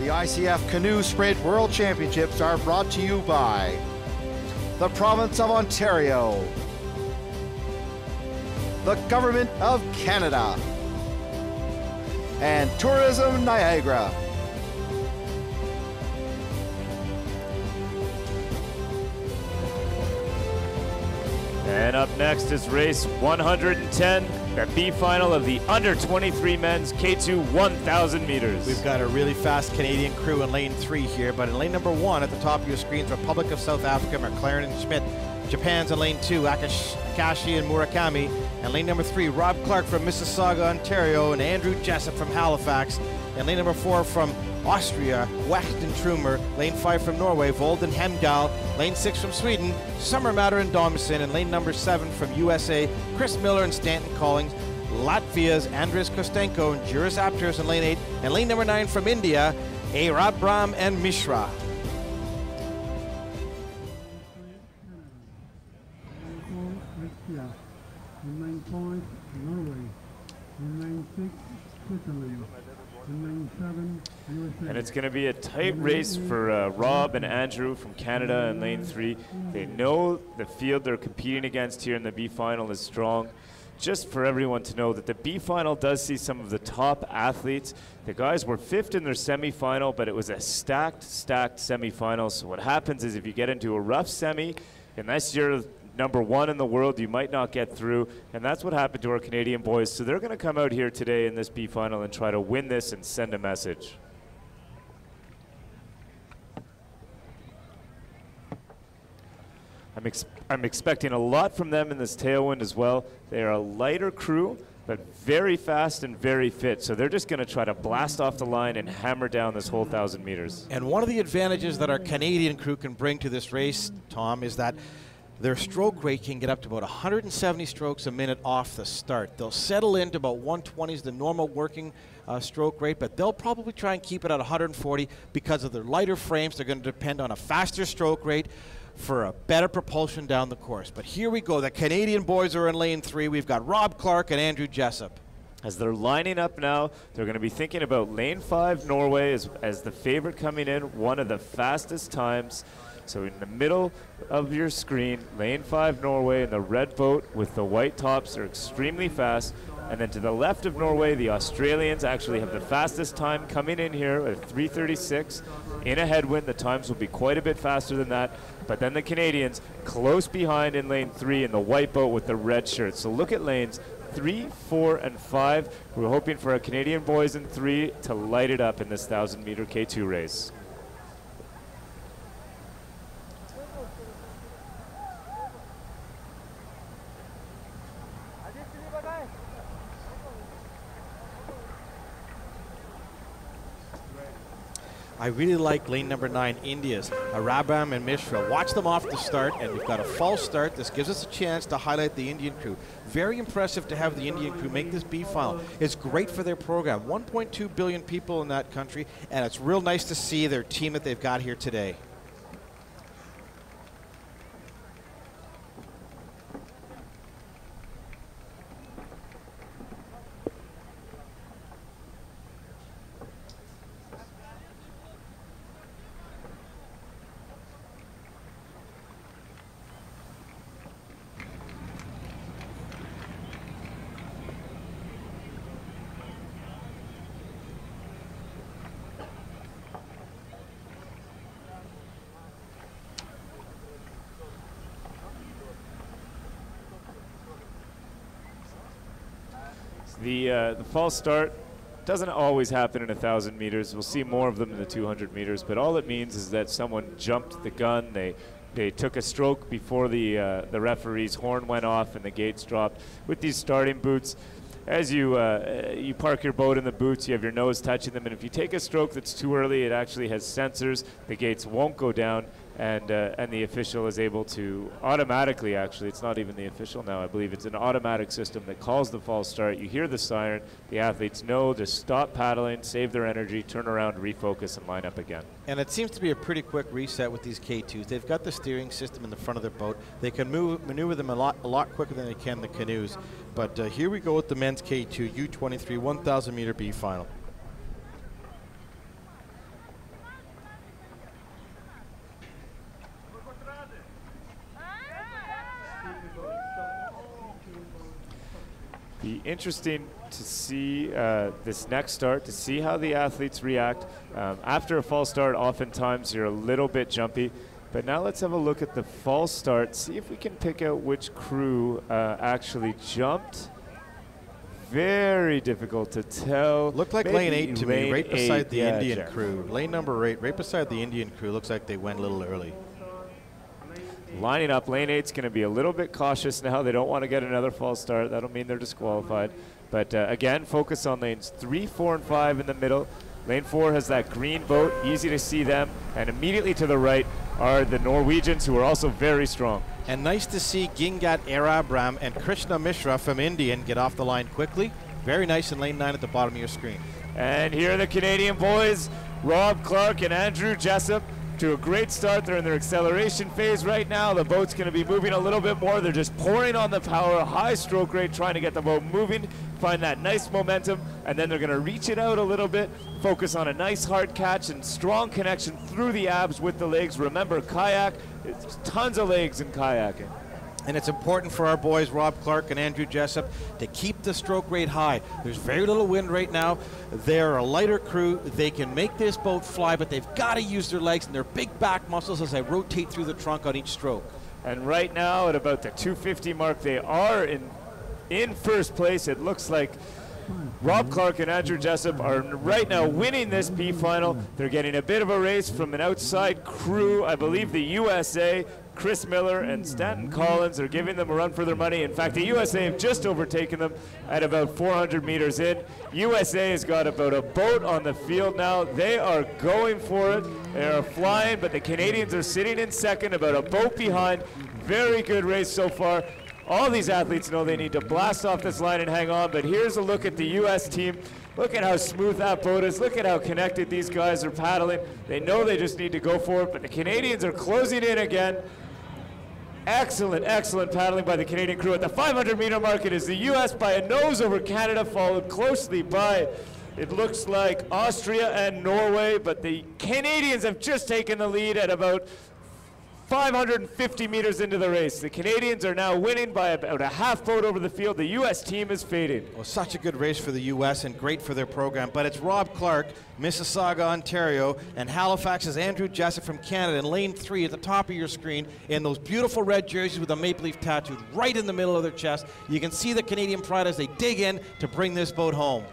The ICF Canoe Sprint World Championships are brought to you by the Province of Ontario, the Government of Canada, and Tourism Niagara. And up next is race 110, the B final of the under-23 men's K2 1,000 meters. We've got a really fast Canadian crew in lane 3 here, but in lane number 1 at the top of your screens, Republic of South Africa, McLaren and Schmidt. Japan's in lane 2, Akashi and Murakami. And lane number 3, Rob Clark from Mississauga, Ontario, and Andrew Jessup from Halifax. And lane number 4 from Austria, Wachten Trumer. Lane 5 from Norway, Volden Hemdal. Lane 6 from Sweden, Summermatter and Domison. And lane number 7 from USA, Chris Miller and Stanton Collins. Latvia's Andres Kostenko and Juris Apters in lane 8. And lane number 9 from India, Arabram and Mishra. In lane 5, Norway. In lane 6, Switzerland. In lane 7, USA. And it's going to be a tight race for Rob and Andrew from Canada in lane 3. They know the field they're competing against here in the B final is strong. Just for everyone to know that the B final does see some of the top athletes. The guys were 5th in their semifinal, but it was a stacked semifinal. So what happens is if you get into a rough semi, unless you're number 1 in the world, you might not get through, and that's what happened to our Canadian boys. So they're going to come out here today in this B final and try to win this and send a message. I'm expecting a lot from them in this tailwind as well. They are a lighter crew, but very fast and very fit. So they're just going to try to blast off the line and hammer down this whole 1,000 meters. And one of the advantages that our Canadian crew can bring to this race, Tom, is that their stroke rate can get up to about 170 strokes a minute off the start. They'll settle into about 120 is the normal working stroke rate, but they'll probably try and keep it at 140 because of their lighter frames. They're going to depend on a faster stroke rate for a better propulsion down the course. But here we go. The Canadian boys are in lane 3. We've got Rob Clark and Andrew Jessup. As they're lining up now, they're going to be thinking about lane 5 Norway as the favorite coming in, one of the fastest times. So in the middle of your screen, lane 5 Norway in the red boat with the white tops are extremely fast. And then to the left of Norway, the Australians actually have the fastest time coming in here at 3:36. In a headwind, the times will be quite a bit faster than that. But then the Canadians close behind in lane 3 in the white boat with the red shirts. So look at lanes 3, 4, and 5. We're hoping for our Canadian boys in 3 to light it up in this 1,000-meter K2 race. I really like lane number 9, India's Arabam and Mishra. Watch them off the start, and we've got a false start. This gives us a chance to highlight the Indian crew. Very impressive to have the Indian crew make this B final. It's great for their program. 1.2 billion people in that country, and it's real nice to see their team that they've got here today. The false start doesn't always happen in 1,000 meters. We'll see more of them in the 200 meters, but all it means is that someone jumped the gun. They took a stroke before the referee's horn went off and the gates dropped. With these starting boots, as you park your boat in the boots, you have your nose touching them, and if you take a stroke that's too early, it actually has sensors. The gates won't go down, and the official is able to automatically, actually, it's not even the official now, I believe it's an automatic system that calls the false start. You hear the siren, the athletes know to stop paddling, save their energy, turn around, refocus, and line up again. And it seems to be a pretty quick reset with these K2s. They've got the steering system in the front of their boat. They can maneuver them a lot quicker than they can the canoes. But here we go with the men's K2 U23 1,000 meter B final. interesting to see this next start, to see how the athletes react. After a false start, oftentimes you're a little bit jumpy. But now let's have a look at the false start, see if we can pick out which crew actually jumped. Very difficult to tell. Looked like lane 8 to me, right beside the Indian Jack. crew. Lane number 8, right beside the Indian crew. Looks like they went a little early. Lining up, lane 8's going to be a little bit cautious now. They don't want to get another false start. That'll mean they're disqualified. But again, focus on lanes 3, 4, and 5 in the middle. Lane 4 has that green boat, easy to see them. And immediately to the right are the Norwegians, who are also very strong. And nice to see Gingat Arabram and Krishna Mishra from Indian get off the line quickly. Very nice in lane 9 at the bottom of your screen. And here are the Canadian boys, Rob Clark and Andrew Jessup, to a great start. They're in their acceleration phase right now. The boat's going to be moving a little bit more. They're just pouring on the power, high stroke rate, trying to get the boat moving, find that nice momentum, and then they're going to reach it out a little bit, focus on a nice hard catch and strong connection through the abs with the legs. Remember, kayak, it's tons of legs in kayaking. And it's important for our boys, Rob Clark and Andrew Jessup, to keep the stroke rate high. There's very little wind right now. They're a lighter crew. They can make this boat fly, but they've got to use their legs and their big back muscles as they rotate through the trunk on each stroke. And right now, at about the 250 mark, they are in first place. It looks like Rob Clark and Andrew Jessup are right now winning this B final. They're getting a bit of a race from an outside crew. I believe the USA, Chris Miller and Stanton Collins are giving them a run for their money. In fact, the USA have just overtaken them at about 400 meters in. USA has got about a boat on the field now. They are going for it. They are flying, but the Canadians are sitting in second, about a boat behind. Very good race so far. All these athletes know they need to blast off this line and hang on, but here's a look at the U.S. team. Look at how smooth that boat is. Look at how connected these guys are paddling. They know they just need to go for it, but the Canadians are closing in again. Excellent, excellent paddling by the Canadian crew. At the 500-meter mark, it is the U.S. by a nose over Canada, followed closely by, it looks like, Austria and Norway, but the Canadians have just taken the lead at about 550 meters into the race. The Canadians are now winning by about a half boat over the field. The U.S. team is fading. Well, such a good race for the U.S. and great for their program. But it's Rob Clark, Mississauga, Ontario, and Halifax's Andrew Jessup from Canada in lane 3 at the top of your screen in those beautiful red jerseys with a maple leaf tattooed right in the middle of their chest. You can see the Canadian pride as they dig in to bring this boat home.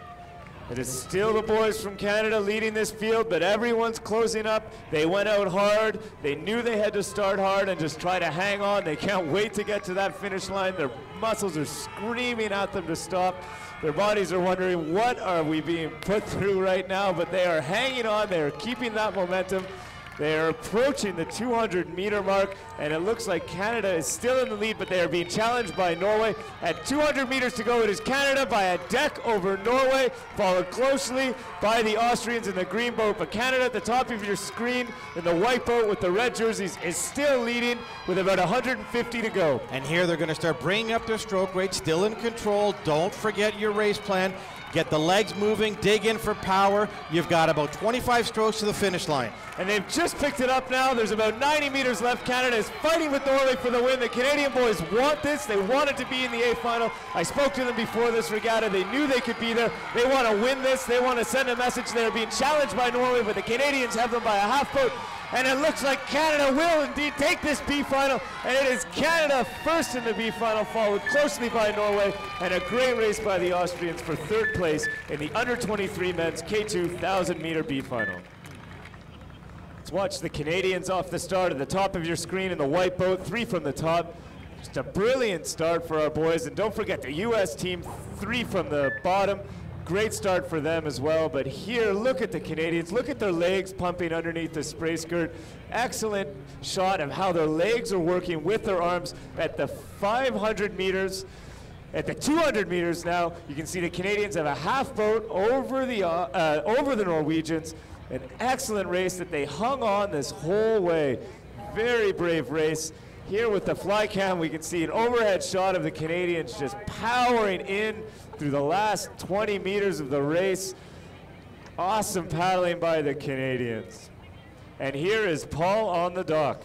It is still the boys from Canada leading this field, but everyone's closing up. They went out hard. They knew they had to start hard and just try to hang on. They can't wait to get to that finish line. Their muscles are screaming at them to stop. Their bodies are wondering, what are we being put through right now? But they are hanging on. They are keeping that momentum. They are approaching the 200-meter mark, and it looks like Canada is still in the lead, but they are being challenged by Norway. At 200 meters to go, it is Canada by a deck over Norway, followed closely by the Austrians in the green boat. But Canada at the top of your screen in the white boat with the red jerseys is still leading with about 150 to go. And here they're going to start bringing up their stroke rate, still in control. Don't forget your race plan. Get the legs moving, dig in for power. You've got about 25 strokes to the finish line. And they've just picked it up now. There's about 90 meters left. Canada is fighting with Norway for the win. The Canadian boys want this. They wanted to be in the A final. I spoke to them before this regatta. They knew they could be there. They want to win this. They want to send a message. They're being challenged by Norway, but the Canadians have them by a half boat. And it looks like Canada will indeed take this B final, and it is Canada first in the B final, followed closely by Norway, and a great race by the Austrians for third place in the under-23 men's K2 1,000-meter B final. Let's watch the Canadians off the start at the top of your screen in the white boat, 3 from the top. Just a brilliant start for our boys, and don't forget the U.S. team, 3 from the bottom. Great start for them as well, but here, look at the Canadians. Look at their legs pumping underneath the spray skirt. Excellent shot of how their legs are working with their arms at the 500 meters. At the 200 meters now, you can see the Canadians have a half boat over the Norwegians. An excellent race that they hung on this whole way. Very brave race. Here with the fly cam, we can see an overhead shot of the Canadians just powering in through the last 20 meters of the race. Awesome paddling by the Canadians. And here is Paul on the dock.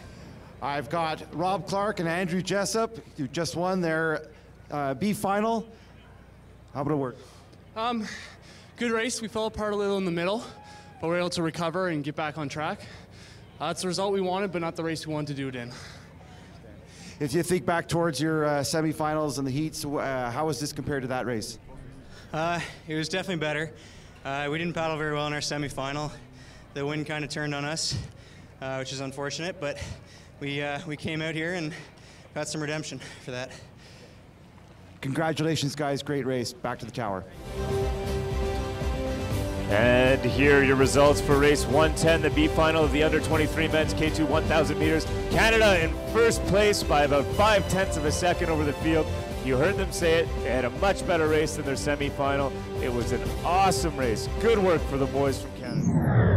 I've got Rob Clark and Andrew Jessup, who just won their B final. How about it work? Good race. We fell apart a little in the middle, but we were able to recover and get back on track. That's the result we wanted, but not the race we wanted to do it in. If you think back towards your semifinals and the heats, how was this compared to that race? It was definitely better. We didn't paddle very well in our semifinal. The wind kind of turned on us, which is unfortunate, but we came out here and got some redemption for that. Congratulations, guys. Great race. Back to the tower. And here are your results for race 110, the B final of the under-23 men's K2 1,000 meters. Canada in first place by about 0.5 of a second over the field. You heard them say it. They had a much better race than their semifinal. It was an awesome race. Good work for the boys from Canada.